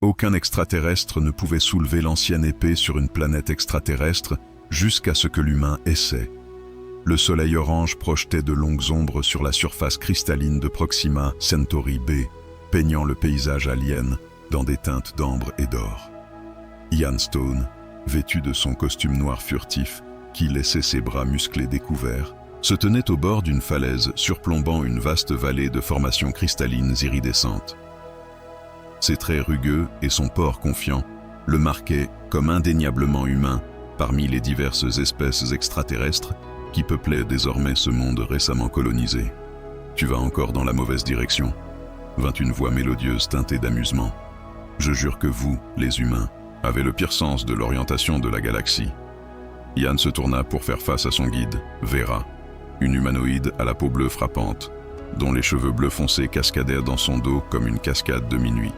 Aucun extraterrestre ne pouvait soulever l'ancienne épée sur une planète extraterrestre jusqu'à ce que l'humain essaie. Le soleil orange projetait de longues ombres sur la surface cristalline de Proxima Centauri B, peignant le paysage alien dans des teintes d'ambre et d'or. Ian Stone, vêtu de son costume noir furtif, qui laissait ses bras musclés découverts, se tenait au bord d'une falaise surplombant une vaste vallée de formations cristallines iridescentes. Ses traits rugueux et son port confiant le marquaient comme indéniablement humain parmi les diverses espèces extraterrestres qui peuplaient désormais ce monde récemment colonisé. « Tu vas encore dans la mauvaise direction », vint une voix mélodieuse teintée d'amusement. « Je jure que vous, les humains, avez le pire sens de l'orientation de la galaxie. » Ian se tourna pour faire face à son guide, Vera, une humanoïde à la peau bleue frappante, dont les cheveux bleus foncés cascadèrent dans son dos comme une cascade de minuit.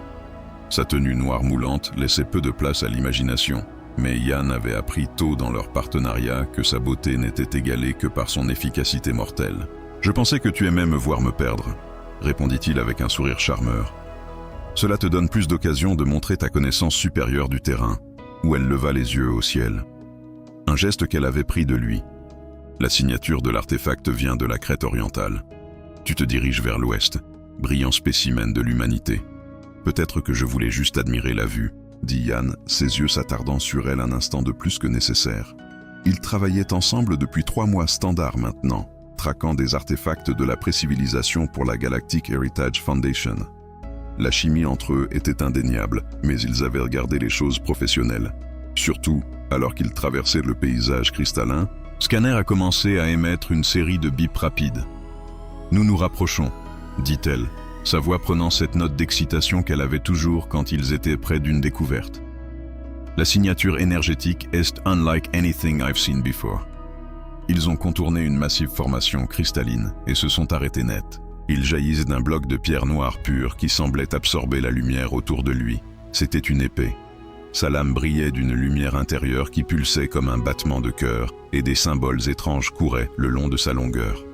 Sa tenue noire moulante laissait peu de place à l'imagination, mais Ian avait appris tôt dans leur partenariat que sa beauté n'était égalée que par son efficacité mortelle. « Je pensais que tu aimais me voir me perdre », répondit-il avec un sourire charmeur. « Cela te donne plus d'occasion de montrer ta connaissance supérieure du terrain, » où elle leva les yeux au ciel. Un geste qu'elle avait pris de lui. La signature de l'artefact vient de la crête orientale. Tu te diriges vers l'ouest, brillant spécimen de l'humanité. Peut-être que je voulais juste admirer la vue, dit Ian, ses yeux s'attardant sur elle un instant de plus que nécessaire. Ils travaillaient ensemble depuis 3 mois standard maintenant, traquant des artefacts de la précivilisation pour la Galactic Heritage Foundation. La chimie entre eux était indéniable, mais ils avaient regardé les choses professionnelles. Surtout, alors qu'ils traversaient le paysage cristallin, Scanner a commencé à émettre une série de bips rapides. « Nous nous rapprochons », dit-elle, sa voix prenant cette note d'excitation qu'elle avait toujours quand ils étaient près d'une découverte. La signature énergétique est « unlike anything I've seen before ». Ils ont contourné une massive formation cristalline et se sont arrêtés net. Ils jaillissent d'un bloc de pierre noire pure qui semblait absorber la lumière autour de lui. C'était une épée. Sa lame brillait d'une lumière intérieure qui pulsait comme un battement de cœur et des symboles étranges couraient le long de sa longueur.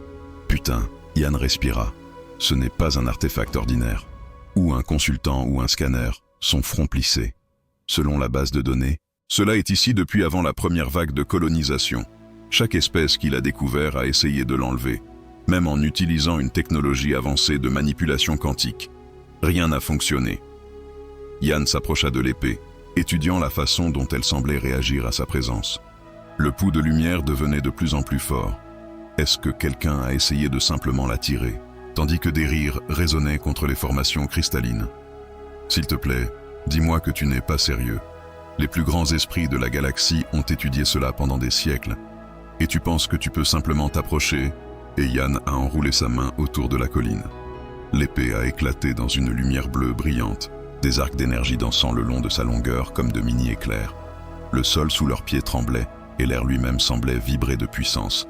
Putain, Ian respira. Ce n'est pas un artefact ordinaire. Ou un consultant ou un scanner, son front plissé. Selon la base de données, cela est ici depuis avant la première vague de colonisation. Chaque espèce qu'il a découvert a essayé de l'enlever, même en utilisant une technologie avancée de manipulation quantique. Rien n'a fonctionné. Ian s'approcha de l'épée, étudiant la façon dont elle semblait réagir à sa présence. Le pouls de lumière devenait de plus en plus fort. Est-ce que quelqu'un a essayé de simplement la tirer, tandis que des rires résonnaient contre les formations cristallines? S'il te plaît, dis-moi que tu n'es pas sérieux. Les plus grands esprits de la galaxie ont étudié cela pendant des siècles. Et tu penses que tu peux simplement t'approcher? Et Ian a enroulé sa main autour de la colline. L'épée a éclaté dans une lumière bleue brillante, des arcs d'énergie dansant le long de sa longueur comme de mini-éclairs. Le sol sous leurs pieds tremblait et l'air lui-même semblait vibrer de puissance.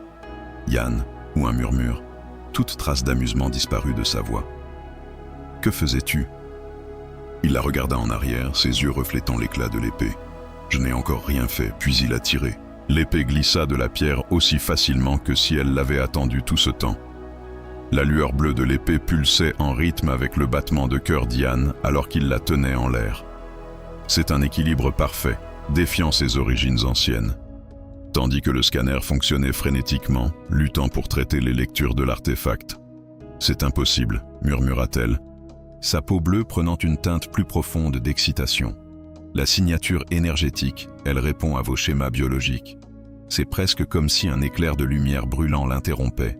Ian, ou un murmure, toute trace d'amusement disparut de sa voix. « Que faisais-tu » Il la regarda en arrière, ses yeux reflétant l'éclat de l'épée. « Je n'ai encore rien fait, puis il a tiré. » L'épée glissa de la pierre aussi facilement que si elle l'avait attendu tout ce temps. La lueur bleue de l'épée pulsait en rythme avec le battement de cœur d'Ian alors qu'il la tenait en l'air. C'est un équilibre parfait, défiant ses origines anciennes. Tandis que le scanner fonctionnait frénétiquement, luttant pour traiter les lectures de l'artefact. « C'est impossible », murmura-t-elle, sa peau bleue prenant une teinte plus profonde d'excitation. La signature énergétique, elle répond à vos schémas biologiques. C'est presque comme si un éclair de lumière brûlant l'interrompait.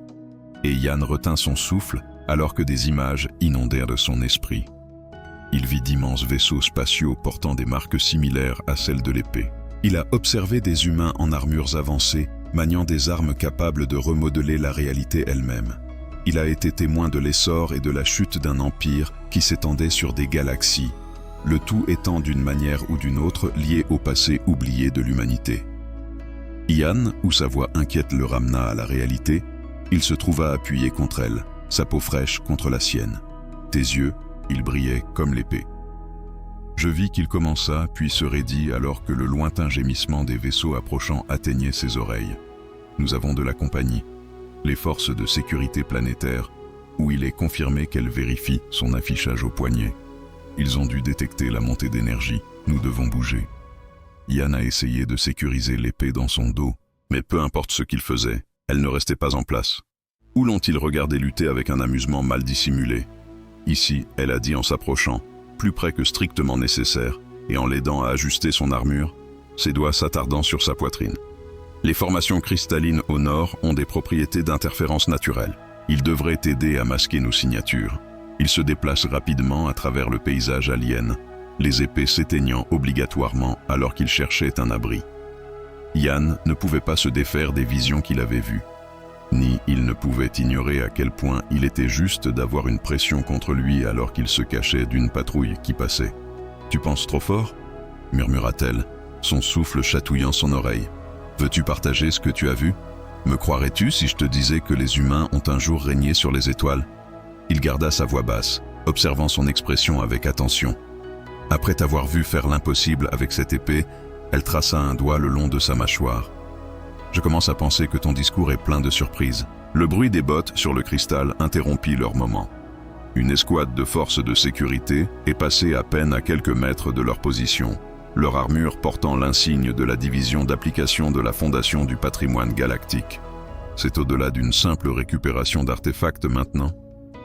Et Ian retint son souffle alors que des images inondèrent de son esprit. Il vit d'immenses vaisseaux spatiaux portant des marques similaires à celles de l'épée. Il a observé des humains en armures avancées, maniant des armes capables de remodeler la réalité elle-même. Il a été témoin de l'essor et de la chute d'un empire qui s'étendait sur des galaxies, le tout étant d'une manière ou d'une autre lié au passé oublié de l'humanité. Ian, où sa voix inquiète le ramena à la réalité, il se trouva appuyé contre elle, sa peau fraîche contre la sienne. Tes yeux, ils brillaient comme l'épée. Je vis qu'il commença, puis se raidit alors que le lointain gémissement des vaisseaux approchant atteignait ses oreilles. Nous avons de la compagnie, les forces de sécurité planétaire, où il est confirmé qu'elle vérifie son affichage au poignet. ils ont dû détecter la montée d'énergie. Nous devons bouger. Yann a essayé de sécuriser l'épée dans son dos, mais peu importe ce qu'il faisait, elle ne restait pas en place. Où l'ont-ils regardé lutter avec un amusement mal dissimulé? Ici, elle a dit en s'approchant, plus près que strictement nécessaire, et en l'aidant à ajuster son armure, ses doigts s'attardant sur sa poitrine. Les formations cristallines au nord ont des propriétés d'interférence naturelle. Ils devraient aider à masquer nos signatures. Ils se déplacent rapidement à travers le paysage alien, les épées s'éteignant obligatoirement alors qu'ils cherchaient un abri. Yann ne pouvait pas se défaire des visions qu'il avait vues, ni il ne pouvait ignorer à quel point il était juste d'avoir une pression contre lui alors qu'il se cachait d'une patrouille qui passait. « Tu penses trop fort ?» murmura-t-elle, son souffle chatouillant son oreille. « Veux-tu partager ce que tu as vu? Me croirais-tu si je te disais que les humains ont un jour régné sur les étoiles ?» Il garda sa voix basse, observant son expression avec attention. Après t'avoir vu faire l'impossible avec cette épée, elle traça un doigt le long de sa mâchoire. « Je commence à penser que ton discours est plein de surprises. » Le bruit des bottes sur le cristal interrompit leur moment. Une escouade de forces de sécurité est passée à peine à quelques mètres de leur position, leur armure portant l'insigne de la division d'application de la Fondation du patrimoine galactique. C'est au-delà d'une simple récupération d'artefacts maintenant.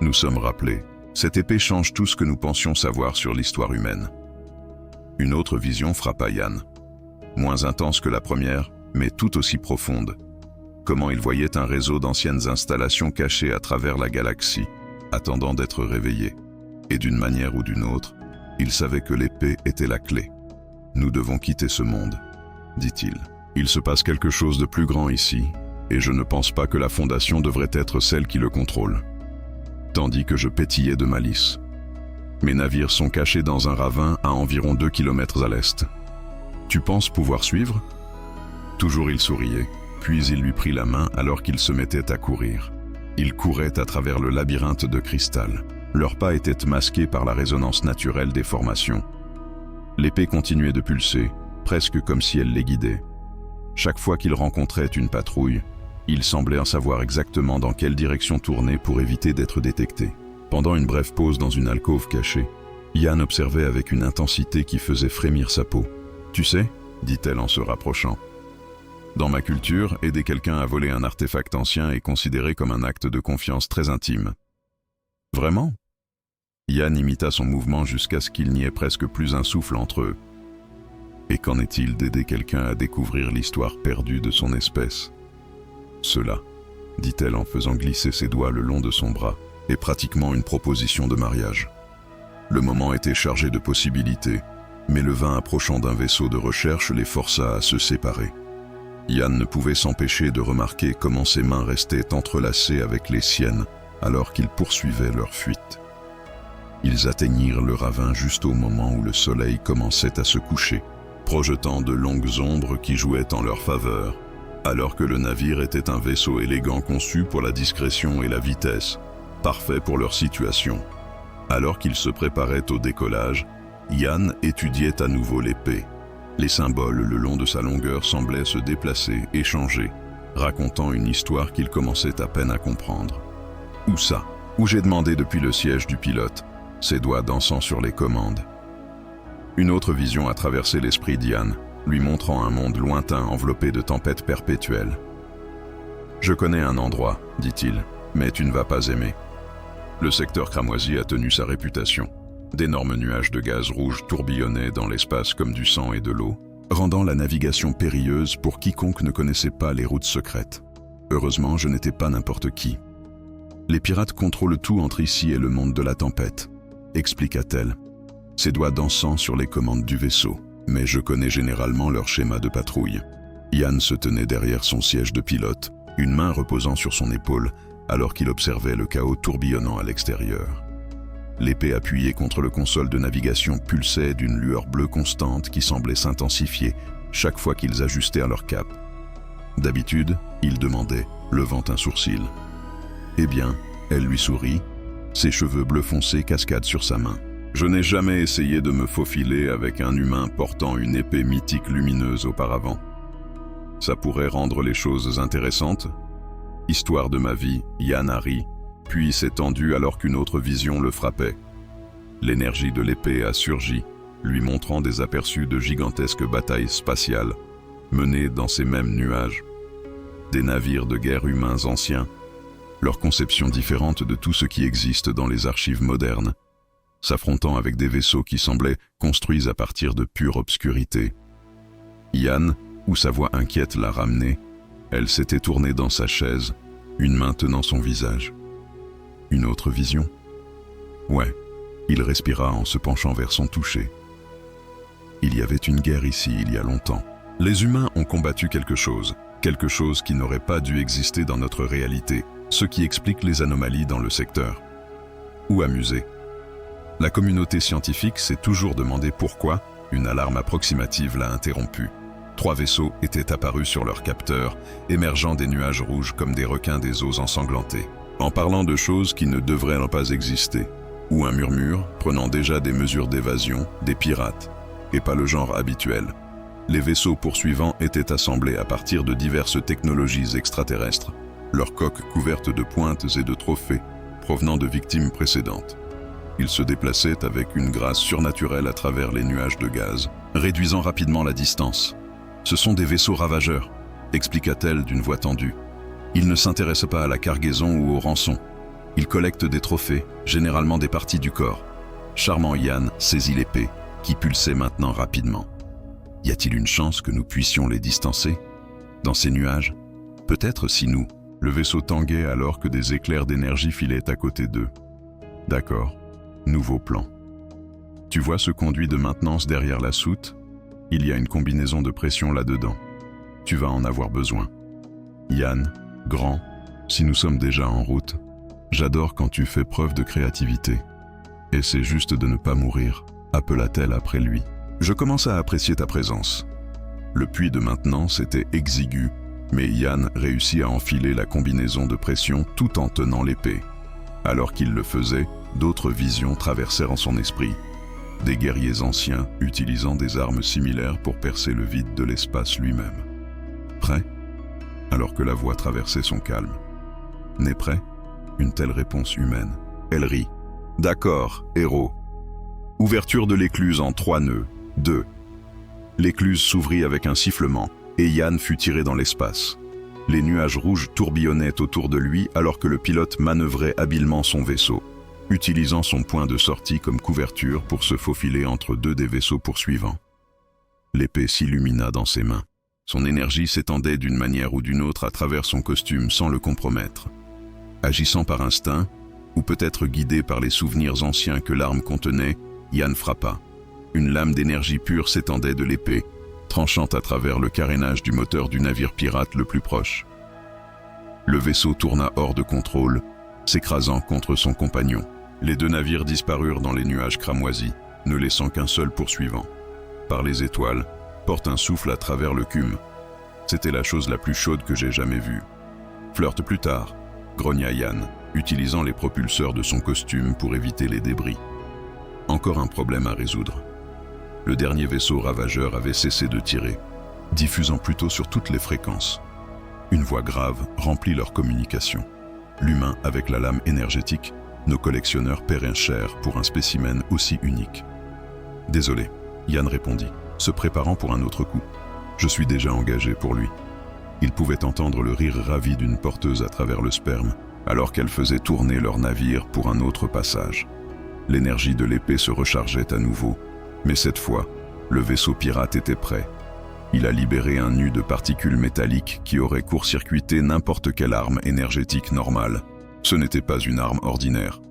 Nous sommes rappelés. Cette épée change tout ce que nous pensions savoir sur l'histoire humaine. Une autre vision frappa Yann. Moins intense que la première, mais tout aussi profonde. Comment il voyait un réseau d'anciennes installations cachées à travers la galaxie, attendant d'être réveillées. Et d'une manière ou d'une autre, il savait que l'épée était la clé. « Nous devons quitter ce monde », dit-il. « Il se passe quelque chose de plus grand ici, et je ne pense pas que la Fondation devrait être celle qui le contrôle. » Tandis que je pétillais de malice. Mes navires sont cachés dans un ravin à environ 2 kilomètres à l'est. Tu penses pouvoir suivre? Toujours il souriait, puis il lui prit la main alors qu'il se mettait à courir. Ils couraient à travers le labyrinthe de cristal. Leurs pas étaient masqués par la résonance naturelle des formations. L'épée continuait de pulser, presque comme si elle les guidait. Chaque fois qu'ils rencontraient une patrouille, ils semblaient en savoir exactement dans quelle direction tourner pour éviter d'être détectés. Pendant une brève pause dans une alcôve cachée, Yann observait avec une intensité qui faisait frémir sa peau. « Tu sais » dit-elle en se rapprochant. « Dans ma culture, aider quelqu'un à voler un artefact ancien est considéré comme un acte de confiance très intime. »« Vraiment ?» Yann imita son mouvement jusqu'à ce qu'il n'y ait presque plus un souffle entre eux. « Et qu'en est-il d'aider quelqu'un à découvrir l'histoire perdue de son espèce ?»« Cela, » dit-elle en faisant glisser ses doigts le long de son bras, est pratiquement une proposition de mariage. Le moment était chargé de possibilités, mais le vin approchant d'un vaisseau de recherche les força à se séparer. Yann ne pouvait s'empêcher de remarquer comment ses mains restaient entrelacées avec les siennes alors qu'ils poursuivaient leur fuite. Ils atteignirent le ravin juste au moment où le soleil commençait à se coucher, projetant de longues ombres qui jouaient en leur faveur, alors que le navire était un vaisseau élégant conçu pour la discrétion et la vitesse, parfait pour leur situation. Alors qu'ils se préparaient au décollage, Yann étudiait à nouveau l'épée. Les symboles le long de sa longueur semblaient se déplacer et changer, racontant une histoire qu'il commençait à peine à comprendre. « Où ça ?» Où j'ai demandé depuis le siège du pilote, ses doigts dansant sur les commandes. Une autre vision a traversé l'esprit d'Yann, lui montrant un monde lointain enveloppé de tempêtes perpétuelles. « Je connais un endroit, dit-il, mais tu ne vas pas aimer. » Le secteur cramoisi a tenu sa réputation. D'énormes nuages de gaz rouge tourbillonnaient dans l'espace comme du sang et de l'eau, rendant la navigation périlleuse pour quiconque ne connaissait pas les routes secrètes. Heureusement, je n'étais pas n'importe qui. Les pirates contrôlent tout entre ici et le monde de la tempête, expliqua-t-elle, ses doigts dansant sur les commandes du vaisseau. Mais je connais généralement leur schéma de patrouille. Yann se tenait derrière son siège de pilote, une main reposant sur son épaule, alors qu'il observait le chaos tourbillonnant à l'extérieur. L'épée appuyée contre le console de navigation pulsait d'une lueur bleue constante qui semblait s'intensifier chaque fois qu'ils ajustaient à leur cap. D'habitude, il demandait, levant un sourcil. Eh bien, elle lui sourit, ses cheveux bleu foncé cascadent sur sa main. Je n'ai jamais essayé de me faufiler avec un humain portant une épée mythique lumineuse auparavant. Ça pourrait rendre les choses intéressantes. Histoire de ma vie, Yann a ri, puis s'est tendu alors qu'une autre vision le frappait. L'énergie de l'épée a surgi, lui montrant des aperçus de gigantesques batailles spatiales menées dans ces mêmes nuages. Des navires de guerre humains anciens, leur conception différente de tout ce qui existe dans les archives modernes, s'affrontant avec des vaisseaux qui semblaient construits à partir de pure obscurité. Yann, où sa voix inquiète l'a ramenée, elle s'était tournée dans sa chaise, une main tenant son visage. Une autre vision? Ouais, il respira en se penchant vers son toucher. Il y avait une guerre ici il y a longtemps. Les humains ont combattu quelque chose qui n'aurait pas dû exister dans notre réalité, ce qui explique les anomalies dans le secteur. Ou amusé. La communauté scientifique s'est toujours demandé pourquoi une alarme approximative l'a interrompu. 3 vaisseaux étaient apparus sur leurs capteurs, émergeant des nuages rouges comme des requins des eaux ensanglantées, en parlant de choses qui ne devraient pas exister, ou un murmure prenant déjà des mesures d'évasion, des pirates, et pas le genre habituel. Les vaisseaux poursuivants étaient assemblés à partir de diverses technologies extraterrestres, leurs coques couvertes de pointes et de trophées provenant de victimes précédentes. Ils se déplaçaient avec une grâce surnaturelle à travers les nuages de gaz, réduisant rapidement la distance. « Ce sont des vaisseaux ravageurs », expliqua-t-elle d'une voix tendue. « Ils ne s'intéressent pas à la cargaison ou aux rançons. Ils collectent des trophées, généralement des parties du corps. » Charmant Yann saisit l'épée, qui pulsait maintenant rapidement. Y a-t-il une chance que nous puissions les distancer? Dans ces nuages? Peut-être si nous. Le vaisseau tanguait alors que des éclairs d'énergie filaient à côté d'eux. D'accord. Nouveau plan. Tu vois ce conduit de maintenance derrière la soute? Il y a une combinaison de pression là-dedans. Tu vas en avoir besoin. Yann, grand, si nous sommes déjà en route, j'adore quand tu fais preuve de créativité. Essaie juste de ne pas mourir, appela-t-elle après lui. Je commence à apprécier ta présence. Le puits de maintenance était exigu, mais Yann réussit à enfiler la combinaison de pression tout en tenant l'épée. Alors qu'il le faisait, d'autres visions traversèrent en son esprit. Des guerriers anciens utilisant des armes similaires pour percer le vide de l'espace lui-même. Prêt? Alors que la voix traversait son calme. N'est prêt? Une telle réponse humaine. Elle rit. D'accord, héros. Ouverture de l'écluse en 3 nœuds. 2. L'écluse s'ouvrit avec un sifflement, et Yann fut tiré dans l'espace. Les nuages rouges tourbillonnaient autour de lui alors que le pilote manœuvrait habilement son vaisseau, utilisant son point de sortie comme couverture pour se faufiler entre 2 des vaisseaux poursuivants. L'épée s'illumina dans ses mains. Son énergie s'étendait d'une manière ou d'une autre à travers son costume sans le compromettre. Agissant par instinct, ou peut-être guidé par les souvenirs anciens que l'arme contenait, Yann frappa. Une lame d'énergie pure s'étendait de l'épée, tranchant à travers le carénage du moteur du navire pirate le plus proche. Le vaisseau tourna hors de contrôle, s'écrasant contre son compagnon. Les 2 navires disparurent dans les nuages cramoisis, ne laissant qu'un seul poursuivant. Par les étoiles, porte un souffle à travers le cume. C'était la chose la plus chaude que j'ai jamais vue. Flirte plus tard, grogna Yann, utilisant les propulseurs de son costume pour éviter les débris. Encore un problème à résoudre. Le dernier vaisseau ravageur avait cessé de tirer, diffusant plutôt sur toutes les fréquences. Une voix grave remplit leur communication. L'humain avec la lame énergétique, nos collectionneurs paieraient cher pour un spécimen aussi unique. Désolé, Yann répondit, se préparant pour un autre coup. Je suis déjà engagé pour lui. Il pouvait entendre le rire ravi d'une porteuse à travers le sperme, alors qu'elle faisait tourner leur navire pour un autre passage. L'énergie de l'épée se rechargeait à nouveau, mais cette fois, le vaisseau pirate était prêt. Il a libéré un nu de particules métalliques qui aurait court-circuité n'importe quelle arme énergétique normale. Ce n'était pas une arme ordinaire.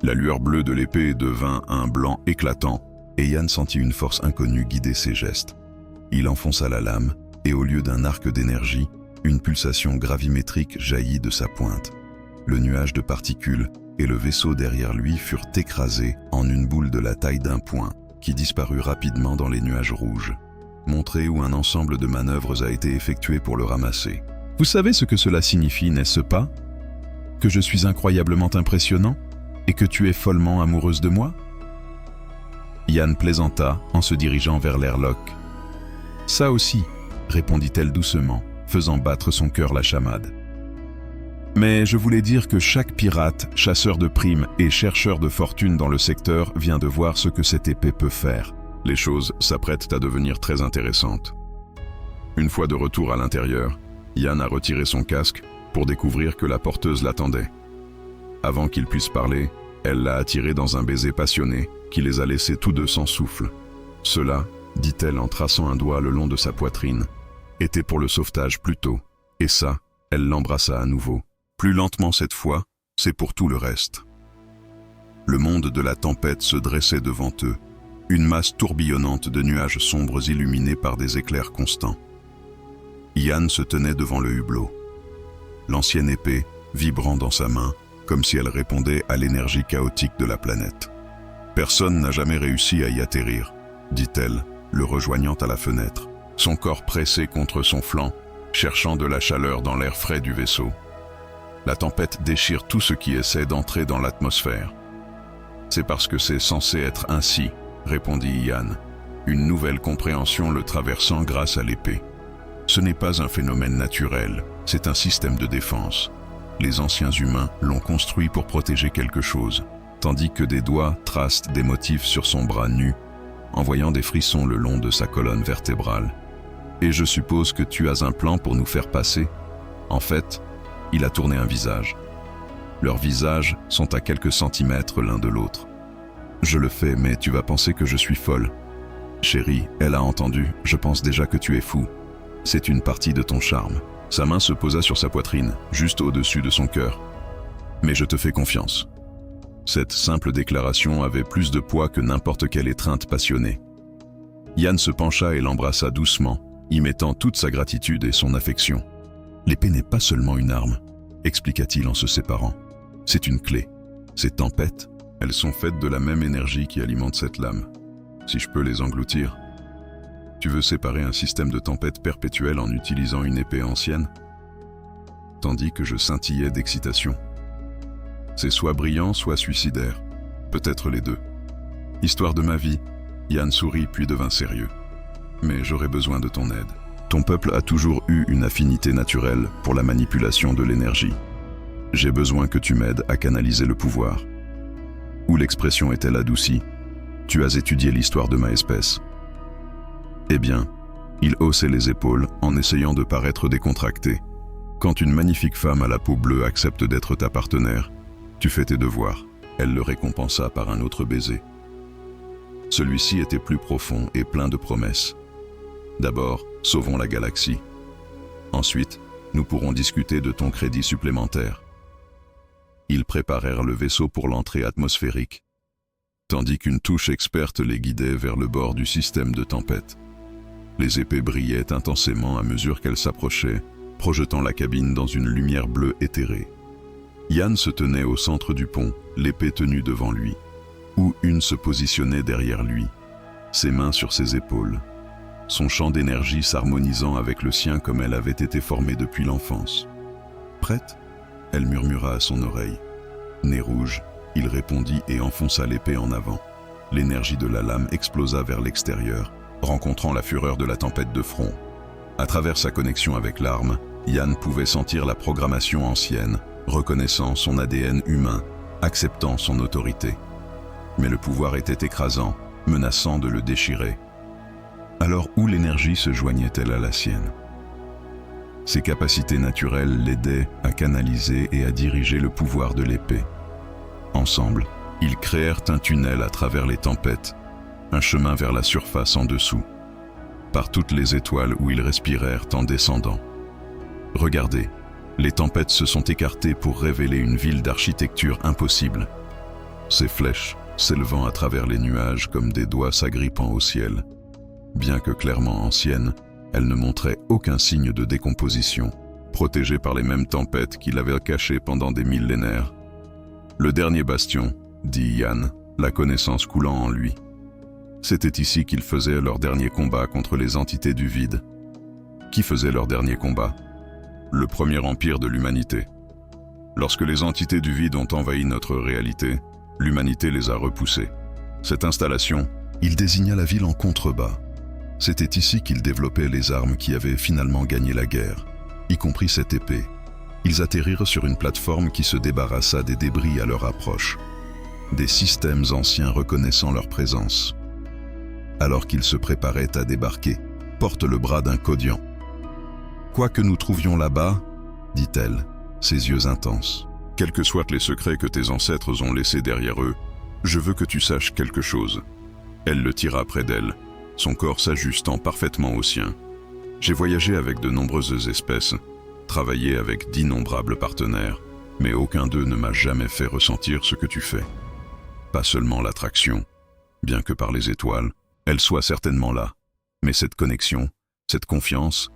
La lueur bleue de l'épée devint un blanc éclatant, et Yann sentit une force inconnue guider ses gestes. Il enfonça la lame, et au lieu d'un arc d'énergie, une pulsation gravimétrique jaillit de sa pointe. Le nuage de particules et le vaisseau derrière lui furent écrasés en une boule de la taille d'un poing, qui disparut rapidement dans les nuages rouges, montré où un ensemble de manœuvres a été effectué pour le ramasser. Vous savez ce que cela signifie, n'est-ce pas? Que je suis incroyablement impressionnant et que tu es follement amoureuse de moi? Yann plaisanta en se dirigeant vers l'airlock. Ça aussi, répondit-elle doucement, faisant battre son cœur la chamade. Mais je voulais dire que chaque pirate, chasseur de primes et chercheur de fortune dans le secteur vient de voir ce que cette épée peut faire. Les choses s'apprêtent à devenir très intéressantes. Une fois de retour à l'intérieur, Yann a retiré son casque pour découvrir que la porteuse l'attendait. Avant qu'il puisse parler, elle l'a attiré dans un baiser passionné qui les a laissés tous deux sans souffle. Cela, dit-elle en traçant un doigt le long de sa poitrine, était pour le sauvetage plus tôt. Et ça, elle l'embrassa à nouveau. Plus lentement cette fois, c'est pour tout le reste. Le monde de la tempête se dressait devant eux, une masse tourbillonnante de nuages sombres illuminés par des éclairs constants. Yann se tenait devant le hublot, l'ancienne épée vibrant dans sa main, comme si elle répondait à l'énergie chaotique de la planète. « Personne n'a jamais réussi à y atterrir », dit-elle, le rejoignant à la fenêtre, son corps pressé contre son flanc, cherchant de la chaleur dans l'air frais du vaisseau. La tempête déchire tout ce qui essaie d'entrer dans l'atmosphère. « C'est parce que c'est censé être ainsi », répondit Yann, une nouvelle compréhension le traversant grâce à l'épée. Ce n'est pas un phénomène naturel, c'est un système de défense. Les anciens humains l'ont construit pour protéger quelque chose, tandis que des doigts tracent des motifs sur son bras nu, envoyant des frissons le long de sa colonne vertébrale. Et je suppose que tu as un plan pour nous faire passer. En fait, il a tourné un visage. Leurs visages sont à quelques centimètres l'un de l'autre. Je le fais, mais tu vas penser que je suis folle. Chérie, elle a entendu, je pense déjà que tu es fou. C'est une partie de ton charme. Sa main se posa sur sa poitrine, juste au-dessus de son cœur. Mais je te fais confiance. Cette simple déclaration avait plus de poids que n'importe quelle étreinte passionnée. Yann se pencha et l'embrassa doucement, y mettant toute sa gratitude et son affection. L'épée n'est pas seulement une arme, expliqua-t-il en se séparant. C'est une clé. Ces tempêtes, elles sont faites de la même énergie qui alimente cette lame. Si je peux les engloutir. Tu veux séparer un système de tempête perpétuelle en utilisant une épée ancienne? Tandis que je scintillais d'excitation. C'est soit brillant, soit suicidaire. Peut-être les deux. Histoire de ma vie, Yann sourit puis devint sérieux. Mais j'aurais besoin de ton aide. Ton peuple a toujours eu une affinité naturelle pour la manipulation de l'énergie. J'ai besoin que tu m'aides à canaliser le pouvoir. Où l'expression est-elle adoucie? Tu as étudié l'histoire de ma espèce. Eh bien, il haussait les épaules en essayant de paraître décontracté. Quand une magnifique femme à la peau bleue accepte d'être ta partenaire, tu fais tes devoirs. Elle le récompensa par un autre baiser. Celui-ci était plus profond et plein de promesses. D'abord, sauvons la galaxie. Ensuite, nous pourrons discuter de ton crédit supplémentaire. Ils préparèrent le vaisseau pour l'entrée atmosphérique, tandis qu'une touche experte les guidait vers le bord du système de tempête. Les épées brillaient intensément à mesure qu'elles s'approchaient, projetant la cabine dans une lumière bleue éthérée. Yann se tenait au centre du pont, l'épée tenue devant lui, où une se positionnait derrière lui, ses mains sur ses épaules, son champ d'énergie s'harmonisant avec le sien comme elle avait été formée depuis l'enfance. « Prête ?» elle murmura à son oreille. Nez rouge, il répondit et enfonça l'épée en avant. L'énergie de la lame explosa vers l'extérieur, rencontrant la fureur de la tempête de front. À travers sa connexion avec l'arme, Yann pouvait sentir la programmation ancienne, reconnaissant son ADN humain, acceptant son autorité. Mais le pouvoir était écrasant, menaçant de le déchirer. Alors où l'énergie se joignait-elle à la sienne? Ses capacités naturelles l'aidaient à canaliser et à diriger le pouvoir de l'épée. Ensemble, ils créèrent un tunnel à travers les tempêtes, un chemin vers la surface en dessous, par toutes les étoiles où ils respirèrent en descendant. Regardez, les tempêtes se sont écartées pour révéler une ville d'architecture impossible. Ces flèches, s'élevant à travers les nuages comme des doigts s'agrippant au ciel. Bien que clairement anciennes, elles ne montraient aucun signe de décomposition, protégées par les mêmes tempêtes qui l'avaient cachées pendant des millénaires. Le dernier bastion, dit Yann, la connaissance coulant en lui. C'était ici qu'ils faisaient leur dernier combat contre les entités du vide. Qui faisait leur dernier combat? Le premier empire de l'humanité. Lorsque les entités du vide ont envahi notre réalité, l'humanité les a repoussés. Cette installation, il désigna la ville en contrebas. C'était ici qu'il développait les armes qui avaient finalement gagné la guerre, y compris cette épée. Ils atterrirent sur une plateforme qui se débarrassa des débris à leur approche, des systèmes anciens reconnaissant leur présence. Alors qu'ils se préparaient à débarquer, porte le bras d'un Codian. « Quoi que nous trouvions là-bas, dit-elle, ses yeux intenses, quels que soient les secrets que tes ancêtres ont laissés derrière eux, je veux que tu saches quelque chose. » Elle le tira près d'elle, son corps s'ajustant parfaitement au sien. « J'ai voyagé avec de nombreuses espèces, travaillé avec d'innombrables partenaires, mais aucun d'eux ne m'a jamais fait ressentir ce que tu fais. Pas seulement l'attraction, bien que par les étoiles, elle soit certainement là, mais cette connexion, cette confiance,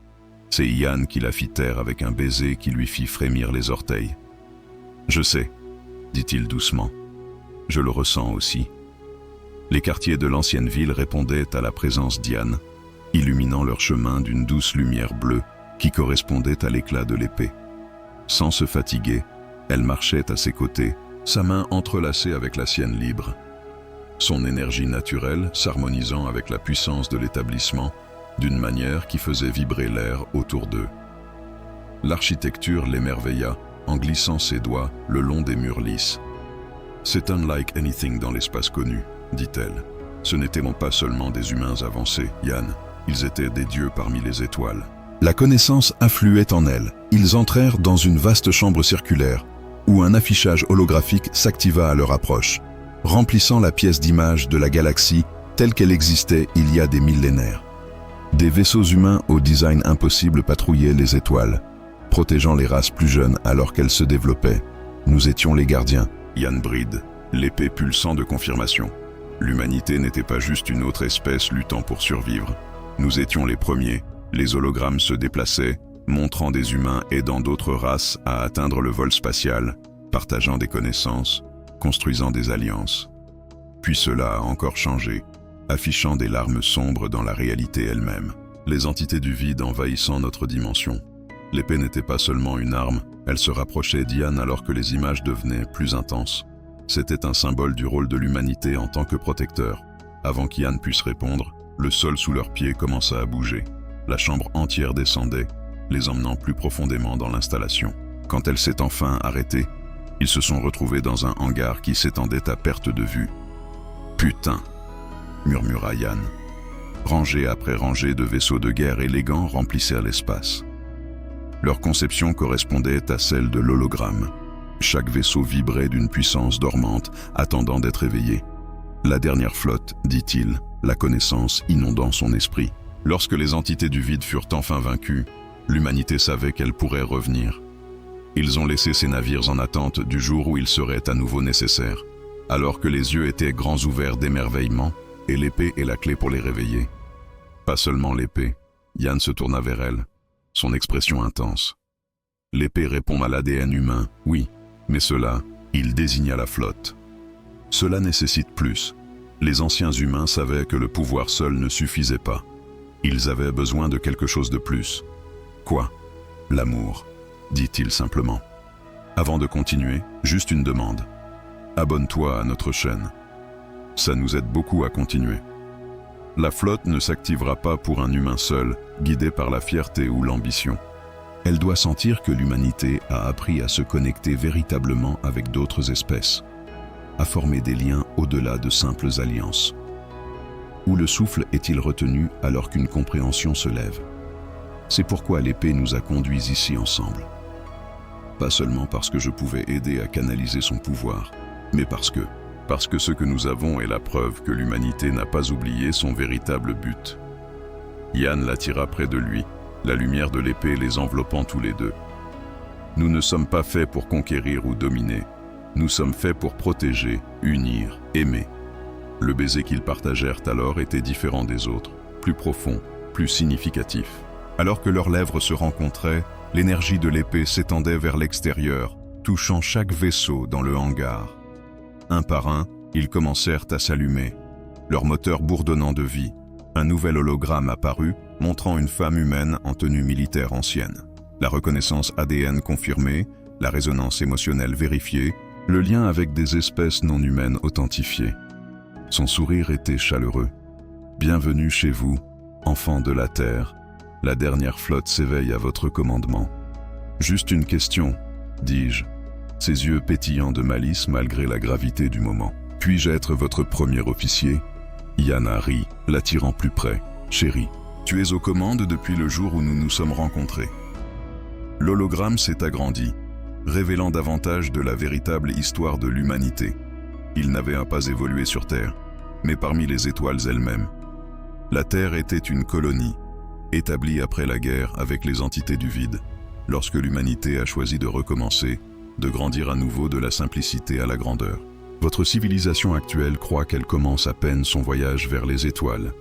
c'est Yann qui la fit taire avec un baiser qui lui fit frémir les orteils. « Je sais, » dit-il doucement, « je le ressens aussi. » Les quartiers de l'ancienne ville répondaient à la présence d'Yann, illuminant leur chemin d'une douce lumière bleue qui correspondait à l'éclat de l'épée. Sans se fatiguer, elle marchait à ses côtés, sa main entrelacée avec la sienne libre. Son énergie naturelle s'harmonisant avec la puissance de l'établissement d'une manière qui faisait vibrer l'air autour d'eux. L'architecture l'émerveilla en glissant ses doigts le long des murs lisses. « C'est unlike anything dans l'espace connu, » dit-elle. « Ce n'étaient pas seulement des humains avancés, Yann, ils étaient des dieux parmi les étoiles. » La connaissance affluait en elle. Ils entrèrent dans une vaste chambre circulaire, où un affichage holographique s'activa à leur approche, remplissant la pièce d'images de la galaxie telle qu'elle existait il y a des millénaires. Des vaisseaux humains au design impossible patrouillaient les étoiles, protégeant les races plus jeunes alors qu'elles se développaient. Nous étions les gardiens. Yann bride, l'épée pulsant de confirmation. L'humanité n'était pas juste une autre espèce luttant pour survivre. Nous étions les premiers. Les hologrammes se déplaçaient, montrant des humains aidant d'autres races à atteindre le vol spatial, partageant des connaissances, construisant des alliances. Puis cela a encore changé, affichant des larmes sombres dans la réalité elle-même. Les entités du vide envahissant notre dimension. L'épée n'était pas seulement une arme, elle se rapprochait d'Yann alors que les images devenaient plus intenses. C'était un symbole du rôle de l'humanité en tant que protecteur. Avant qu'Yann puisse répondre, le sol sous leurs pieds commença à bouger. La chambre entière descendait, les emmenant plus profondément dans l'installation. Quand elle s'est enfin arrêtée, ils se sont retrouvés dans un hangar qui s'étendait à perte de vue. « Putain !» murmura Yann. Rangée après rangée de vaisseaux de guerre élégants remplissèrent l'espace. Leur conception correspondait à celle de l'hologramme. Chaque vaisseau vibrait d'une puissance dormante, attendant d'être éveillé. La dernière flotte, dit-il, la connaissance inondant son esprit. Lorsque les entités du vide furent enfin vaincues, l'humanité savait qu'elle pourrait revenir. Ils ont laissé ces navires en attente du jour où ils seraient à nouveau nécessaires, alors que les yeux étaient grands ouverts d'émerveillement, et l'épée est la clé pour les réveiller. Pas seulement l'épée, Yann se tourna vers elle, son expression intense. L'épée répond à l'ADN humain, oui, mais cela, il désigna la flotte. Cela nécessite plus. Les anciens humains savaient que le pouvoir seul ne suffisait pas. Ils avaient besoin de quelque chose de plus. Quoi ? L'amour, dit-il simplement. Avant de continuer, juste une demande. Abonne-toi à notre chaîne. Ça nous aide beaucoup à continuer. La flotte ne s'activera pas pour un humain seul, guidé par la fierté ou l'ambition. Elle doit sentir que l'humanité a appris à se connecter véritablement avec d'autres espèces, à former des liens au-delà de simples alliances. Où le souffle est-il retenu alors qu'une compréhension se lève? C'est pourquoi l'épée nous a conduits ici ensemble. Pas seulement parce que je pouvais aider à canaliser son pouvoir, mais parce que ce que nous avons est la preuve que l'humanité n'a pas oublié son véritable but. Yann l'attira près de lui, la lumière de l'épée les enveloppant tous les deux. Nous ne sommes pas faits pour conquérir ou dominer, nous sommes faits pour protéger, unir, aimer. Le baiser qu'ils partagèrent alors était différent des autres, plus profond, plus significatif. Alors que leurs lèvres se rencontraient, l'énergie de l'épée s'étendait vers l'extérieur, touchant chaque vaisseau dans le hangar. Un par un, ils commencèrent à s'allumer, leur moteur bourdonnant de vie. Un nouvel hologramme apparut, montrant une femme humaine en tenue militaire ancienne. La reconnaissance ADN confirmée, la résonance émotionnelle vérifiée, le lien avec des espèces non humaines authentifiées. Son sourire était chaleureux. « Bienvenue chez vous, enfants de la Terre. La dernière flotte s'éveille à votre commandement. » Juste une question, dis-je, ses yeux pétillants de malice malgré la gravité du moment. Puis-je être votre premier officier? Yana rit, l'attirant plus près. Chérie, tu es aux commandes depuis le jour où nous nous sommes rencontrés. L'hologramme s'est agrandi, révélant davantage de la véritable histoire de l'humanité. Il n'avait pas évolué sur Terre, mais parmi les étoiles elles-mêmes. La Terre était une colonie, établie après la guerre avec les entités du vide, lorsque l'humanité a choisi de recommencer, de grandir à nouveau de la simplicité à la grandeur. Votre civilisation actuelle croit qu'elle commence à peine son voyage vers les étoiles,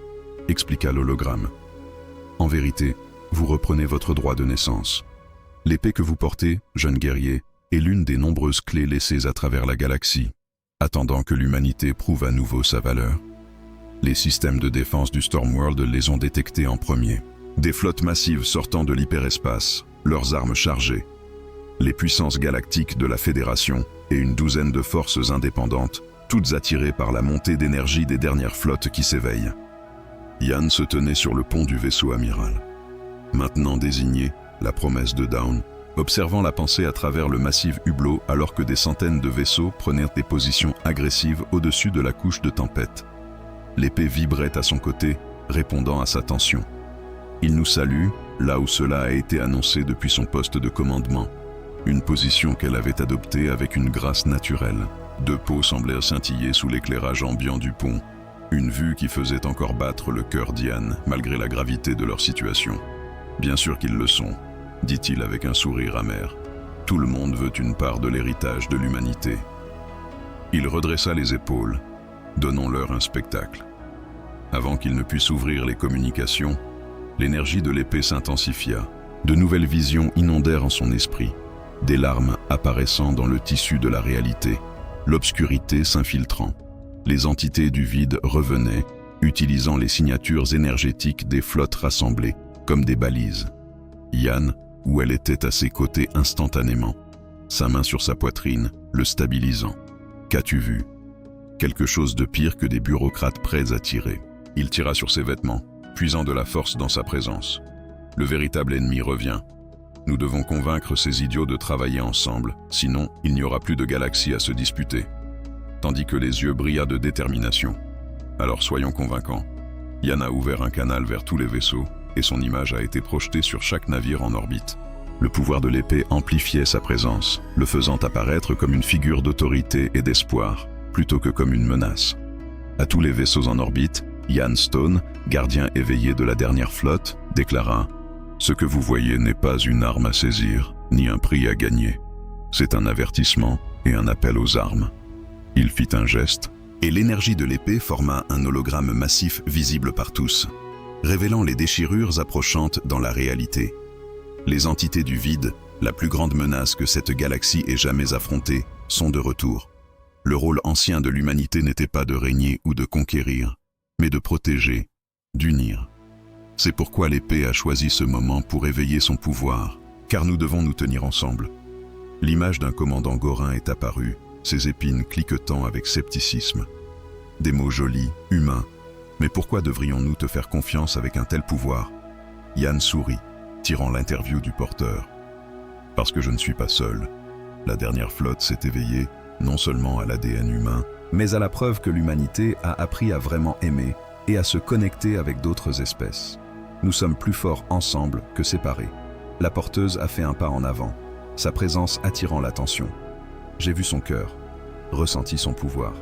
expliqua l'hologramme. En vérité, vous reprenez votre droit de naissance. L'épée que vous portez, jeune guerrier, est l'une des nombreuses clés laissées à travers la galaxie, attendant que l'humanité prouve à nouveau sa valeur. Les systèmes de défense du Stormworld les ont détectés en premier. Des flottes massives sortant de l'hyperespace, leurs armes chargées. Les puissances galactiques de la Fédération et une douzaine de forces indépendantes, toutes attirées par la montée d'énergie des dernières flottes qui s'éveillent. Yann se tenait sur le pont du vaisseau amiral. Maintenant désigné, la promesse de Dawn, observant la pensée à travers le massif hublot alors que des centaines de vaisseaux prenaient des positions agressives au-dessus de la couche de tempête. L'épée vibrait à son côté, répondant à sa tension. Il nous salue, là où cela a été annoncé depuis son poste de commandement. Une position qu'elle avait adoptée avec une grâce naturelle. Deux peaux semblèrent scintiller sous l'éclairage ambiant du pont. Une vue qui faisait encore battre le cœur d'Yann, malgré la gravité de leur situation. Bien sûr qu'ils le sont, dit-il avec un sourire amer. Tout le monde veut une part de l'héritage de l'humanité. Il redressa les épaules. Donnons-leur un spectacle. Avant qu'il ne puisse ouvrir les communications, l'énergie de l'épée s'intensifia. De nouvelles visions inondèrent en son esprit, des larmes apparaissant dans le tissu de la réalité, l'obscurité s'infiltrant. Les entités du vide revenaient, utilisant les signatures énergétiques des flottes rassemblées, comme des balises. Yann, où elle était à ses côtés instantanément, sa main sur sa poitrine, le stabilisant. Qu'as-tu vu? Quelque chose de pire que des bureaucrates prêts à tirer. Il tira sur ses vêtements, puisant de la force dans sa présence. Le véritable ennemi revient. Nous devons convaincre ces idiots de travailler ensemble, sinon il n'y aura plus de galaxie à se disputer. Tandis que les yeux brillaient de détermination. Alors soyons convaincants. Yann a ouvert un canal vers tous les vaisseaux, et son image a été projetée sur chaque navire en orbite. Le pouvoir de l'épée amplifiait sa présence, le faisant apparaître comme une figure d'autorité et d'espoir, plutôt que comme une menace. À tous les vaisseaux en orbite, Yann Stone, gardien éveillé de la dernière flotte, déclara « Ce que vous voyez n'est pas une arme à saisir, ni un prix à gagner. C'est un avertissement et un appel aux armes. » Il fit un geste, et l'énergie de l'épée forma un hologramme massif visible par tous, révélant les déchirures approchantes dans la réalité. Les entités du vide, la plus grande menace que cette galaxie ait jamais affrontée, sont de retour. Le rôle ancien de l'humanité n'était pas de régner ou de conquérir, mais de protéger, d'unir. C'est pourquoi l'épée a choisi ce moment pour éveiller son pouvoir, car nous devons nous tenir ensemble. L'image d'un commandant Gorin est apparue, ses épines cliquetant avec scepticisme. Des mots jolis, humains, mais pourquoi devrions-nous te faire confiance avec un tel pouvoir? Yann sourit, tirant l'interview du porteur. Parce que je ne suis pas seul. La dernière flotte s'est éveillée, non seulement à l'ADN humain, mais à la preuve que l'humanité a appris à vraiment aimer et à se connecter avec d'autres espèces. Nous sommes plus forts ensemble que séparés. La porteuse a fait un pas en avant, sa présence attirant l'attention. J'ai vu son cœur, ressenti son pouvoir.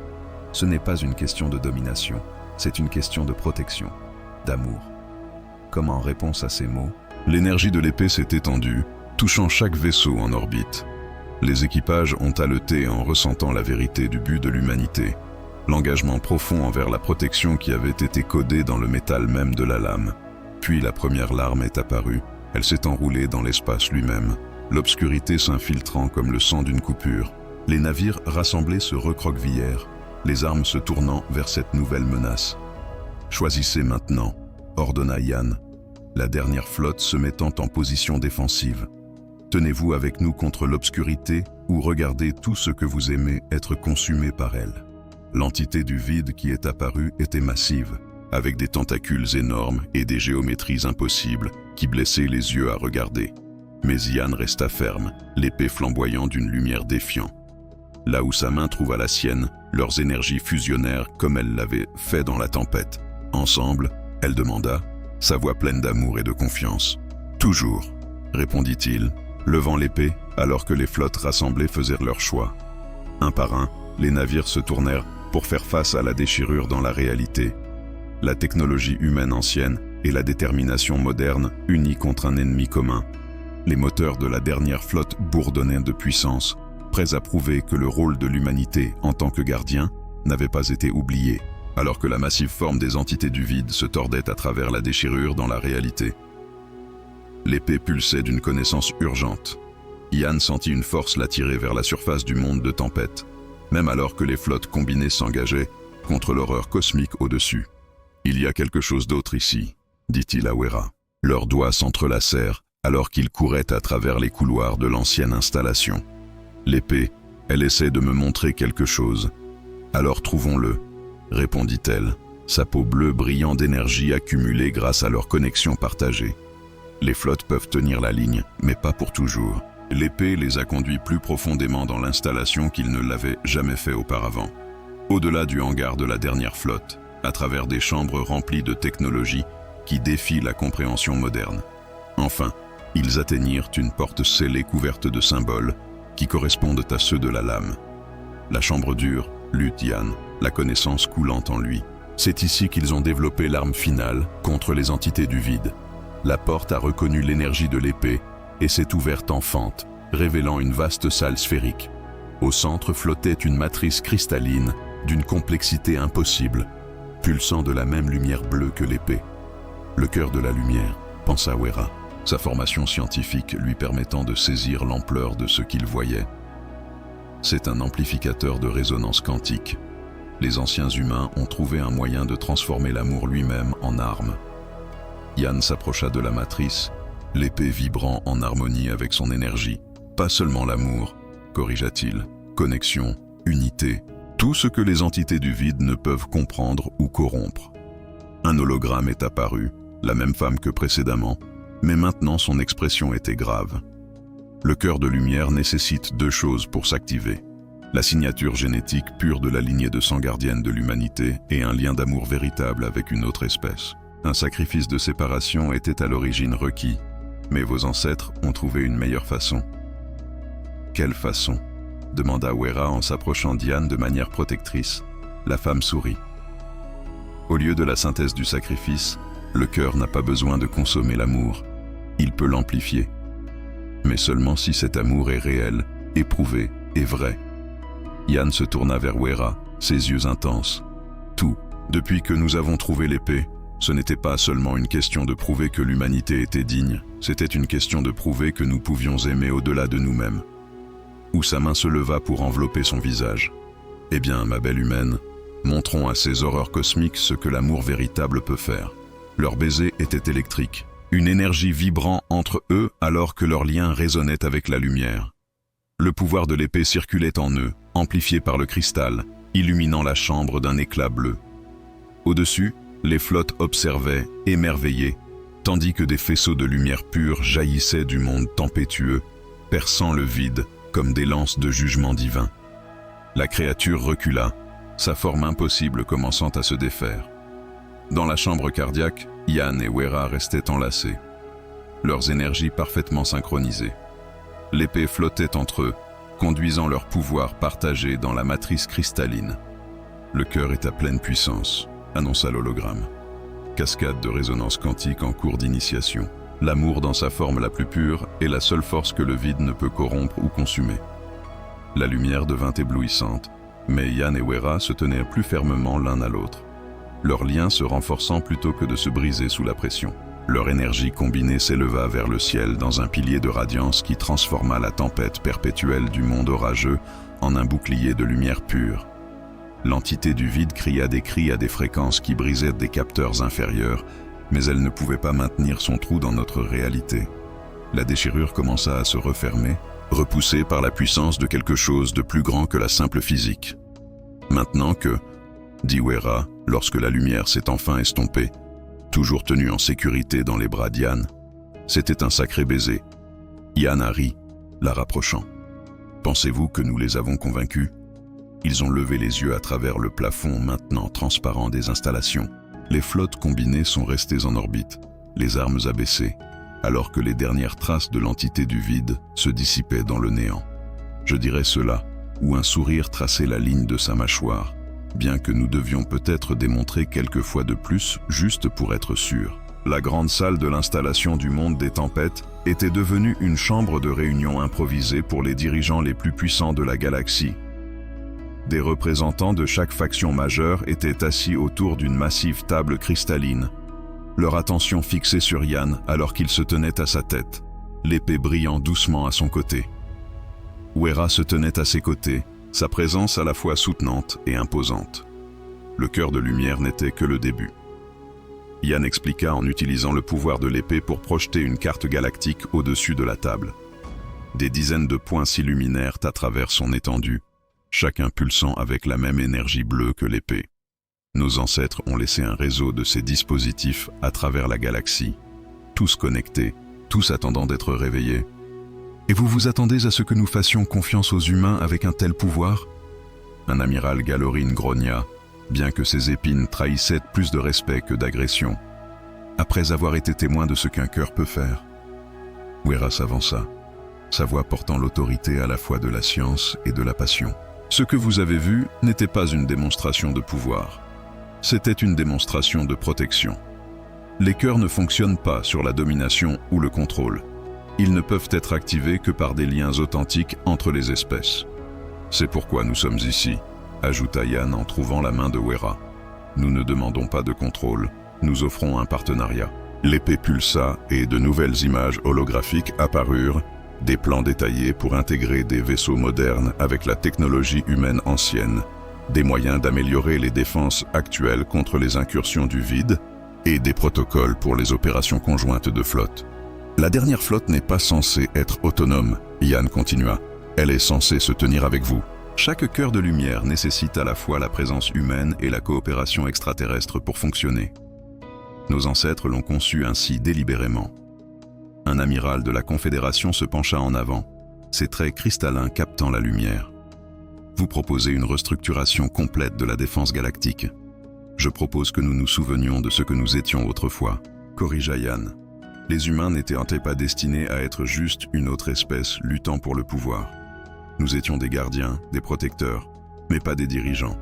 Ce n'est pas une question de domination, c'est une question de protection, d'amour. Comme en réponse à ces mots, l'énergie de l'épée s'est étendue, touchant chaque vaisseau en orbite. Les équipages ont haleté en ressentant la vérité du but de l'humanité, l'engagement profond envers la protection qui avait été codé dans le métal même de la lame. Puis la première larme est apparue, elle s'est enroulée dans l'espace lui-même, l'obscurité s'infiltrant comme le sang d'une coupure. Les navires rassemblés se recroquevillèrent, les armes se tournant vers cette nouvelle menace. « Choisissez maintenant », ordonna Yann, la dernière flotte se mettant en position défensive. « Tenez-vous avec nous contre l'obscurité ou regardez tout ce que vous aimez être consumé par elle. » L'entité du vide qui est apparue était massive, avec des tentacules énormes et des géométries impossibles qui blessaient les yeux à regarder. Mais Ian resta ferme, l'épée flamboyant d'une lumière défiant. Là où sa main trouva la sienne, leurs énergies fusionnèrent comme elles l'avaient fait dans la tempête. Ensemble, elle demanda, sa voix pleine d'amour et de confiance. « Toujours », répondit-il, levant l'épée alors que les flottes rassemblées faisaient leur choix. Un par un, les navires se tournèrent pour faire face à la déchirure dans la réalité. La technologie humaine ancienne et la détermination moderne unies contre un ennemi commun. Les moteurs de la dernière flotte bourdonnaient de puissance, prêts à prouver que le rôle de l'humanité en tant que gardien n'avait pas été oublié, alors que la massive forme des entités du vide se tordait à travers la déchirure dans la réalité. L'épée pulsait d'une connaissance urgente. Ian sentit une force l'attirer vers la surface du monde de tempête, même alors que les flottes combinées s'engageaient contre l'horreur cosmique au-dessus. « Il y a quelque chose d'autre ici », dit-il à Wera. Leurs doigts s'entrelacèrent alors qu'ils couraient à travers les couloirs de l'ancienne installation. L'épée, elle essaie de me montrer quelque chose. Alors trouvons-le, répondit-elle, sa peau bleue brillant d'énergie accumulée grâce à leur connexion partagée. Les flottes peuvent tenir la ligne, mais pas pour toujours. L'épée les a conduits plus profondément dans l'installation qu'ils ne l'avaient jamais fait auparavant. Au-delà du hangar de la dernière flotte, à travers des chambres remplies de technologies qui défient la compréhension moderne. Enfin, ils atteignirent une porte scellée couverte de symboles qui correspondent à ceux de la lame. La chambre dure, lut Ian, la connaissance coulant en lui. C'est ici qu'ils ont développé l'arme finale contre les entités du vide. La porte a reconnu l'énergie de l'épée et s'est ouverte en fente, révélant une vaste salle sphérique. Au centre flottait une matrice cristalline d'une complexité impossible, pulsant de la même lumière bleue que l'épée. Le cœur de la lumière, pensa Wera, sa formation scientifique lui permettant de saisir l'ampleur de ce qu'il voyait. C'est un amplificateur de résonance quantique. Les anciens humains ont trouvé un moyen de transformer l'amour lui-même en arme. Ian s'approcha de la matrice, l'épée vibrant en harmonie avec son énergie. Pas seulement l'amour, corrigea-t-il, connexion, unité, tout ce que les entités du vide ne peuvent comprendre ou corrompre. Un hologramme est apparu, la même femme que précédemment, mais maintenant son expression était grave. Le cœur de lumière nécessite deux choses pour s'activer. La signature génétique pure de la lignée de sang gardienne de l'humanité et un lien d'amour véritable avec une autre espèce. Un sacrifice de séparation était à l'origine requis, mais vos ancêtres ont trouvé une meilleure façon. Quelle façon ? Demanda Wera en s'approchant d'Ian de manière protectrice. La femme sourit. Au lieu de la synthèse du sacrifice, le cœur n'a pas besoin de consommer l'amour. Il peut l'amplifier. Mais seulement si cet amour est réel, éprouvé et vrai. Ian se tourna vers Wera, ses yeux intenses. Tout, depuis que nous avons trouvé l'épée, ce n'était pas seulement une question de prouver que l'humanité était digne, c'était une question de prouver que nous pouvions aimer au-delà de nous-mêmes. Où sa main se leva pour envelopper son visage. Eh bien, ma belle humaine, montrons à ces horreurs cosmiques ce que l'amour véritable peut faire. Leur baiser était électrique, une énergie vibrant entre eux alors que leur lien résonnait avec la lumière. Le pouvoir de l'épée circulait en eux, amplifié par le cristal, illuminant la chambre d'un éclat bleu. Au-dessus, les flottes observaient, émerveillées, tandis que des faisceaux de lumière pure jaillissaient du monde tempétueux, perçant le vide comme des lances de jugement divin. La créature recula, sa forme impossible commençant à se défaire. Dans la chambre cardiaque, Ian et Wera restaient enlacés, leurs énergies parfaitement synchronisées. L'épée flottait entre eux, conduisant leur pouvoir partagé dans la matrice cristalline. Le cœur est à pleine puissance, annonça l'hologramme. Cascade de résonance quantique en cours d'initiation. L'amour dans sa forme la plus pure est la seule force que le vide ne peut corrompre ou consumer. La lumière devint éblouissante, mais Ian et Wera se tenaient plus fermement l'un à l'autre, leur lien se renforçant plutôt que de se briser sous la pression. Leur énergie combinée s'éleva vers le ciel dans un pilier de radiance qui transforma la tempête perpétuelle du monde orageux en un bouclier de lumière pure. L'entité du vide cria des cris à des fréquences qui brisaient des capteurs inférieurs, mais elle ne pouvait pas maintenir son trou dans notre réalité. La déchirure commença à se refermer, repoussée par la puissance de quelque chose de plus grand que la simple physique. Maintenant que, dit Wera, lorsque la lumière s'est enfin estompée, toujours tenu en sécurité dans les bras d'Ian, c'était un sacré baiser. Yann a ri, la rapprochant. Pensez-vous que nous les avons convaincus? Ils ont levé les yeux à travers le plafond maintenant transparent des installations. Les flottes combinées sont restées en orbite, les armes abaissées, alors que les dernières traces de l'entité du vide se dissipaient dans le néant. Je dirais cela, où un sourire traçait la ligne de sa mâchoire, bien que nous devions peut-être démontrer quelques fois de plus juste pour être sûrs. La grande salle de l'installation du monde des tempêtes était devenue une chambre de réunion improvisée pour les dirigeants les plus puissants de la galaxie. Des représentants de chaque faction majeure étaient assis autour d'une massive table cristalline, leur attention fixée sur Yann alors qu'il se tenait à sa tête, l'épée brillant doucement à son côté. Wera se tenait à ses côtés, sa présence à la fois soutenante et imposante. Le cœur de lumière n'était que le début. Yann expliqua en utilisant le pouvoir de l'épée pour projeter une carte galactique au-dessus de la table. Des dizaines de points s'illuminèrent à travers son étendue, chacun pulsant avec la même énergie bleue que l'épée. Nos ancêtres ont laissé un réseau de ces dispositifs à travers la galaxie, tous connectés, tous attendant d'être réveillés. Et vous vous attendez à ce que nous fassions confiance aux humains avec un tel pouvoir? Un amiral Galorine grogna, bien que ses épines trahissaient plus de respect que d'agression, après avoir été témoin de ce qu'un cœur peut faire. Wera s'avança, sa voix portant l'autorité à la fois de la science et de la passion. Ce que vous avez vu n'était pas une démonstration de pouvoir. C'était une démonstration de protection. Les cœurs ne fonctionnent pas sur la domination ou le contrôle. Ils ne peuvent être activés que par des liens authentiques entre les espèces. C'est pourquoi nous sommes ici, ajouta Yann en trouvant la main de Wera. Nous ne demandons pas de contrôle, nous offrons un partenariat. L'épée pulsa et de nouvelles images holographiques apparurent, des plans détaillés pour intégrer des vaisseaux modernes avec la technologie humaine ancienne, des moyens d'améliorer les défenses actuelles contre les incursions du vide et des protocoles pour les opérations conjointes de flotte. La dernière flotte n'est pas censée être autonome, Yann continua. Elle est censée se tenir avec vous. Chaque cœur de lumière nécessite à la fois la présence humaine et la coopération extraterrestre pour fonctionner. Nos ancêtres l'ont conçu ainsi délibérément. Un amiral de la Confédération se pencha en avant, ses traits cristallins captant la lumière. Vous proposez une restructuration complète de la défense galactique. Je propose que nous nous souvenions de ce que nous étions autrefois, corrigea Yann. Les humains n'étaient pas destinés à être juste une autre espèce luttant pour le pouvoir. Nous étions des gardiens, des protecteurs, mais pas des dirigeants.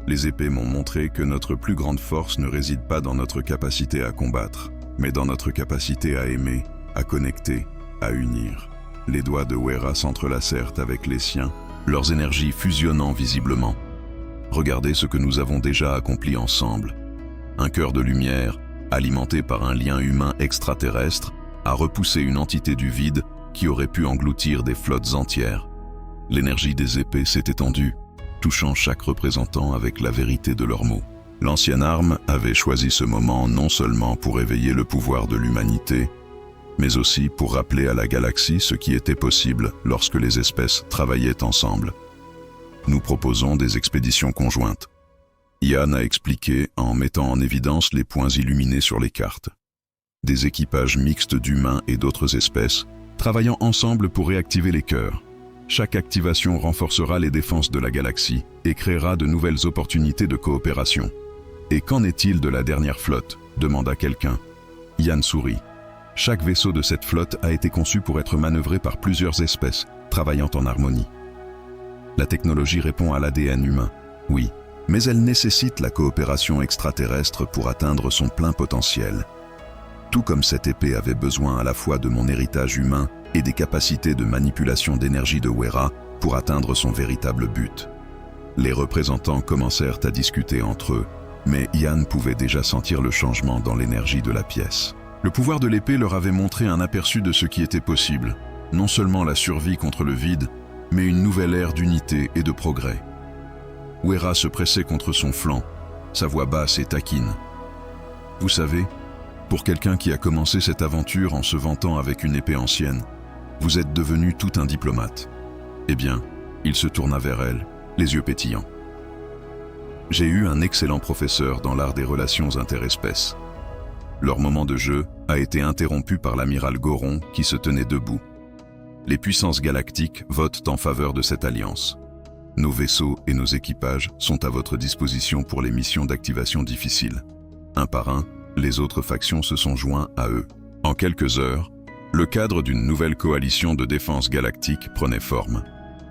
Les épées m'ont montré que notre plus grande force ne réside pas dans notre capacité à combattre, mais dans notre capacité à aimer, à connecter, à unir. Les doigts de Wera s'entrelacèrent avec les siens, leurs énergies fusionnant visiblement. Regardez ce que nous avons déjà accompli ensemble. Un cœur de lumière, alimenté par un lien humain extraterrestre, a repoussé une entité du vide qui aurait pu engloutir des flottes entières. L'énergie des épées s'est étendue, touchant chaque représentant avec la vérité de leurs mots. L'ancienne arme avait choisi ce moment non seulement pour éveiller le pouvoir de l'humanité, mais aussi pour rappeler à la galaxie ce qui était possible lorsque les espèces travaillaient ensemble. Nous proposons des expéditions conjointes. Yann a expliqué en mettant en évidence les points illuminés sur les cartes. Des équipages mixtes d'humains et d'autres espèces, travaillant ensemble pour réactiver les cœurs. Chaque activation renforcera les défenses de la galaxie et créera de nouvelles opportunités de coopération. Et qu'en est-il de la dernière flotte? Demanda quelqu'un. Yann sourit. Chaque vaisseau de cette flotte a été conçu pour être manœuvré par plusieurs espèces, travaillant en harmonie. La technologie répond à l'ADN humain, oui, mais elle nécessite la coopération extraterrestre pour atteindre son plein potentiel. Tout comme cette épée avait besoin à la fois de mon héritage humain et des capacités de manipulation d'énergie de Wera pour atteindre son véritable but. Les représentants commencèrent à discuter entre eux, mais Yann pouvait déjà sentir le changement dans l'énergie de la pièce. Le pouvoir de l'épée leur avait montré un aperçu de ce qui était possible, non seulement la survie contre le vide, mais une nouvelle ère d'unité et de progrès. Wera se pressait contre son flanc, sa voix basse et taquine. « Vous savez, pour quelqu'un qui a commencé cette aventure en se vantant avec une épée ancienne, vous êtes devenu tout un diplomate. » Eh bien, il se tourna vers elle, les yeux pétillants. « J'ai eu un excellent professeur dans l'art des relations interespèces. » Leur moment de jeu a été interrompu par l'amiral Goron qui se tenait debout, Les puissances galactiques votent en faveur de cette alliance. Nos vaisseaux et nos équipages sont à votre disposition pour les missions d'activation difficiles. Un par un, les autres factions se sont joints à eux. En quelques heures, le cadre d'une nouvelle coalition de défense galactique prenait forme.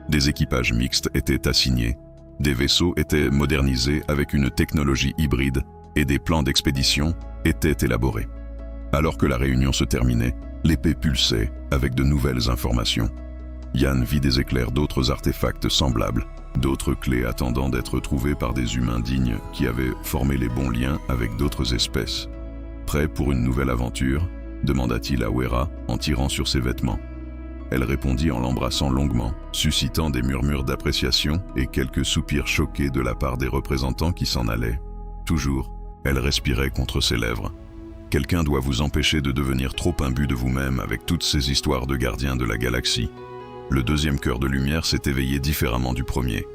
Des équipages mixtes étaient assignés, des vaisseaux étaient modernisés avec une technologie hybride et des plans d'expédition étaient élaborés. Alors que la réunion se terminait, l'épée pulsait avec de nouvelles informations. Yann vit des éclairs d'autres artefacts semblables, d'autres clés attendant d'être trouvées par des humains dignes qui avaient formé les bons liens avec d'autres espèces. Prêt pour une nouvelle aventure ? Demanda-t-il à Wera en tirant sur ses vêtements. Elle répondit en l'embrassant longuement, suscitant des murmures d'appréciation et quelques soupirs choqués de la part des représentants qui s'en allaient. Toujours, elle respirait contre ses lèvres. Quelqu'un doit vous empêcher de devenir trop imbu de vous-même avec toutes ces histoires de gardiens de la galaxie. Le deuxième cœur de lumière s'est éveillé différemment du premier.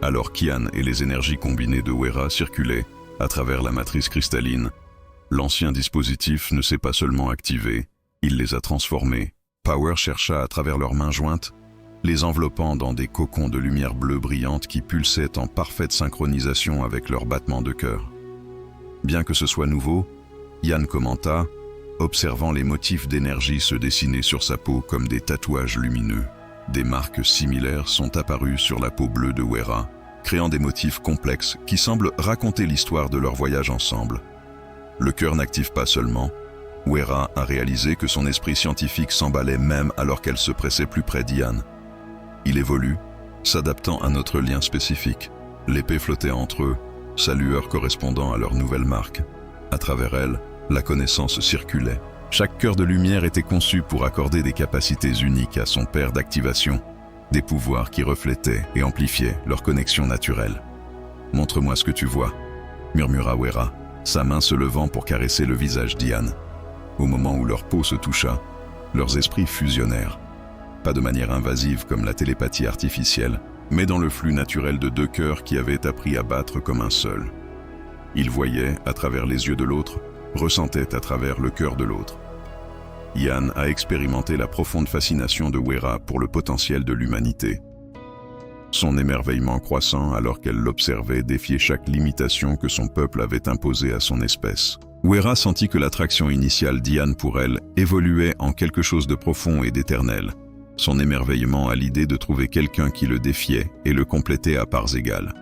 Alors Kian et les énergies combinées de Wera circulaient à travers la matrice cristalline, l'ancien dispositif ne s'est pas seulement activé, il les a transformés. Power chercha à travers leurs mains jointes, les enveloppant dans des cocons de lumière bleue brillante qui pulsaient en parfaite synchronisation avec leurs battements de cœur. Bien que ce soit nouveau, Yann commenta, observant les motifs d'énergie se dessiner sur sa peau comme des tatouages lumineux. Des marques similaires sont apparues sur la peau bleue de Wera, créant des motifs complexes qui semblent raconter l'histoire de leur voyage ensemble. Le cœur n'active pas seulement. Wera a réalisé que son esprit scientifique s'emballait même alors qu'elle se pressait plus près d'Yann. Il évolue, s'adaptant à notre lien spécifique. L'épée flottait entre eux, sa lueur correspondant à leur nouvelle marque. À travers elle, la connaissance circulait. Chaque cœur de lumière était conçu pour accorder des capacités uniques à son paire d'activation, des pouvoirs qui reflétaient et amplifiaient leur connexion naturelle. « Montre-moi ce que tu vois », murmura Wera, sa main se levant pour caresser le visage d'Yann. Au moment où leur peau se toucha, leurs esprits fusionnèrent. Pas de manière invasive comme la télépathie artificielle, mais dans le flux naturel de deux cœurs qui avaient appris à battre comme un seul. Ils voyaient à travers les yeux de l'autre, ressentaient à travers le cœur de l'autre. Yann a expérimenté la profonde fascination de Wera pour le potentiel de l'humanité. Son émerveillement croissant alors qu'elle l'observait défiait chaque limitation que son peuple avait imposée à son espèce. Wera sentit que l'attraction initiale d'Yann pour elle évoluait en quelque chose de profond et d'éternel. Son émerveillement à l'idée de trouver quelqu'un qui le défiait et le complétait à parts égales.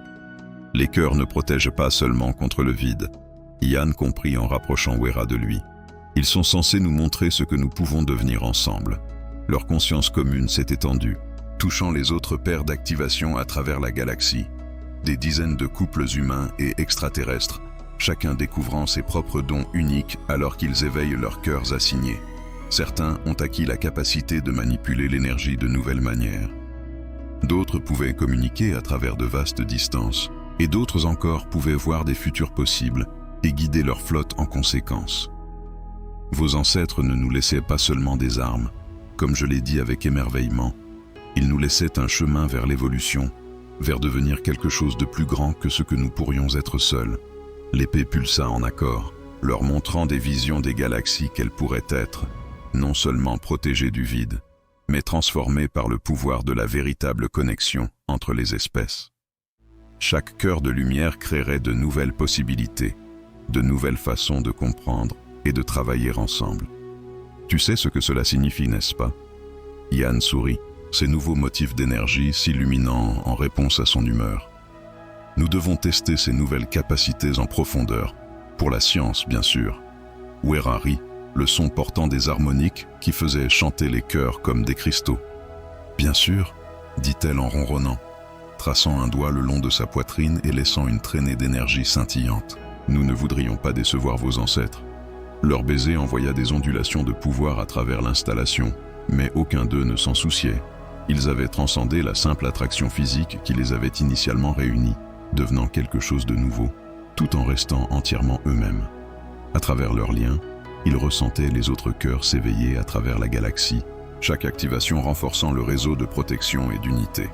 Les cœurs ne protègent pas seulement contre le vide. Yann comprit en rapprochant Wera de lui. Ils sont censés nous montrer ce que nous pouvons devenir ensemble. Leur conscience commune s'est étendue, touchant les autres paires d'activation à travers la galaxie. Des dizaines de couples humains et extraterrestres, chacun découvrant ses propres dons uniques alors qu'ils éveillent leurs cœurs assignés. Certains ont acquis la capacité de manipuler l'énergie de nouvelles manières. D'autres pouvaient communiquer à travers de vastes distances, et d'autres encore pouvaient voir des futurs possibles et guider leur flotte en conséquence. Vos ancêtres ne nous laissaient pas seulement des armes, comme je l'ai dit avec émerveillement, ils nous laissaient un chemin vers l'évolution, vers devenir quelque chose de plus grand que ce que nous pourrions être seuls. L'épée pulsa en accord, leur montrant des visions des galaxies qu'elles pourraient être, non seulement protégées du vide, mais transformées par le pouvoir de la véritable connexion entre les espèces. Chaque cœur de lumière créerait de nouvelles possibilités, de nouvelles façons de comprendre et de travailler ensemble. Tu sais ce que cela signifie, n'est-ce pas? Yann sourit, ces nouveaux motifs d'énergie s'illuminant en réponse à son humeur. Nous devons tester ces nouvelles capacités en profondeur, pour la science bien sûr. Wera rit, le son portant des harmoniques qui faisaient chanter les cœurs comme des cristaux. Bien sûr, dit-elle en ronronnant, traçant un doigt le long de sa poitrine et laissant une traînée d'énergie scintillante. Nous ne voudrions pas décevoir vos ancêtres. Leur baiser envoya des ondulations de pouvoir à travers l'installation, mais aucun d'eux ne s'en souciait. Ils avaient transcendé la simple attraction physique qui les avait initialement réunis, devenant quelque chose de nouveau, tout en restant entièrement eux-mêmes. À travers leurs liens, ils ressentaient les autres cœurs s'éveiller à travers la galaxie, chaque activation renforçant le réseau de protection et d'unité.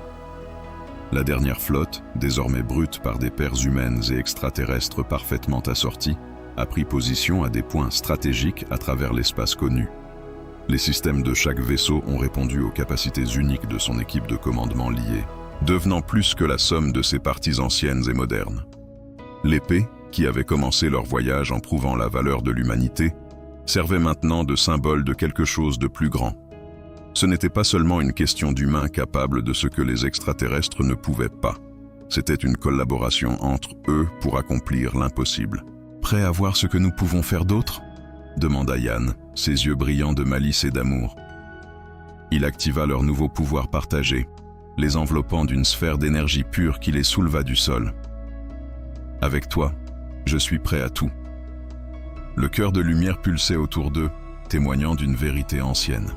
La dernière flotte, désormais brute par des paires humaines et extraterrestres parfaitement assorties, a pris position à des points stratégiques à travers l'espace connu. Les systèmes de chaque vaisseau ont répondu aux capacités uniques de son équipe de commandement liée, devenant plus que la somme de ses parties anciennes et modernes. L'épée, qui avait commencé leur voyage en prouvant la valeur de l'humanité, servait maintenant de symbole de quelque chose de plus grand. Ce n'était pas seulement une question d'humains capables de ce que les extraterrestres ne pouvaient pas. C'était une collaboration entre eux pour accomplir l'impossible. « Prêt à voir ce que nous pouvons faire d'autre ?» demanda Yann, ses yeux brillants de malice et d'amour. Il activa leur nouveau pouvoir partagé, les enveloppant d'une sphère d'énergie pure qui les souleva du sol. « Avec toi, je suis prêt à tout. » Le cœur de lumière pulsait autour d'eux, témoignant d'une vérité ancienne.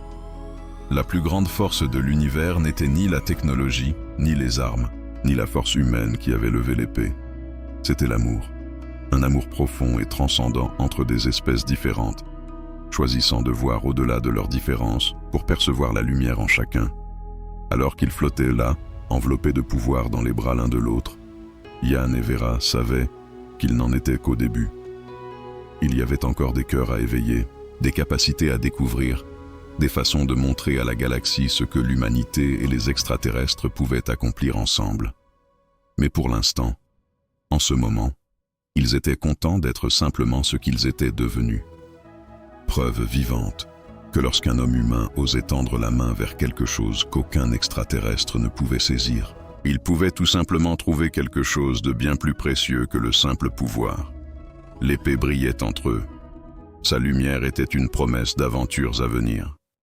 La plus grande force de l'univers n'était ni la technologie, ni les armes, ni la force humaine qui avait levé l'épée. C'était l'amour. Un amour profond et transcendant entre des espèces différentes, choisissant de voir au-delà de leurs différences pour percevoir la lumière en chacun. Alors qu'ils flottaient là, enveloppés de pouvoir dans les bras l'un de l'autre, Yann et Vera savaient qu'ils n'en étaient qu'au début. Il y avait encore des cœurs à éveiller, des capacités à découvrir, des façons de montrer à la galaxie ce que l'humanité et les extraterrestres pouvaient accomplir ensemble. Mais pour l'instant, en ce moment, ils étaient contents d'être simplement ce qu'ils étaient devenus. Preuve vivante que lorsqu'un homme humain osait tendre la main vers quelque chose qu'aucun extraterrestre ne pouvait saisir, il pouvait tout simplement trouver quelque chose de bien plus précieux que le simple pouvoir. L'épée brillait entre eux. Sa lumière était une promesse d'aventures à venir.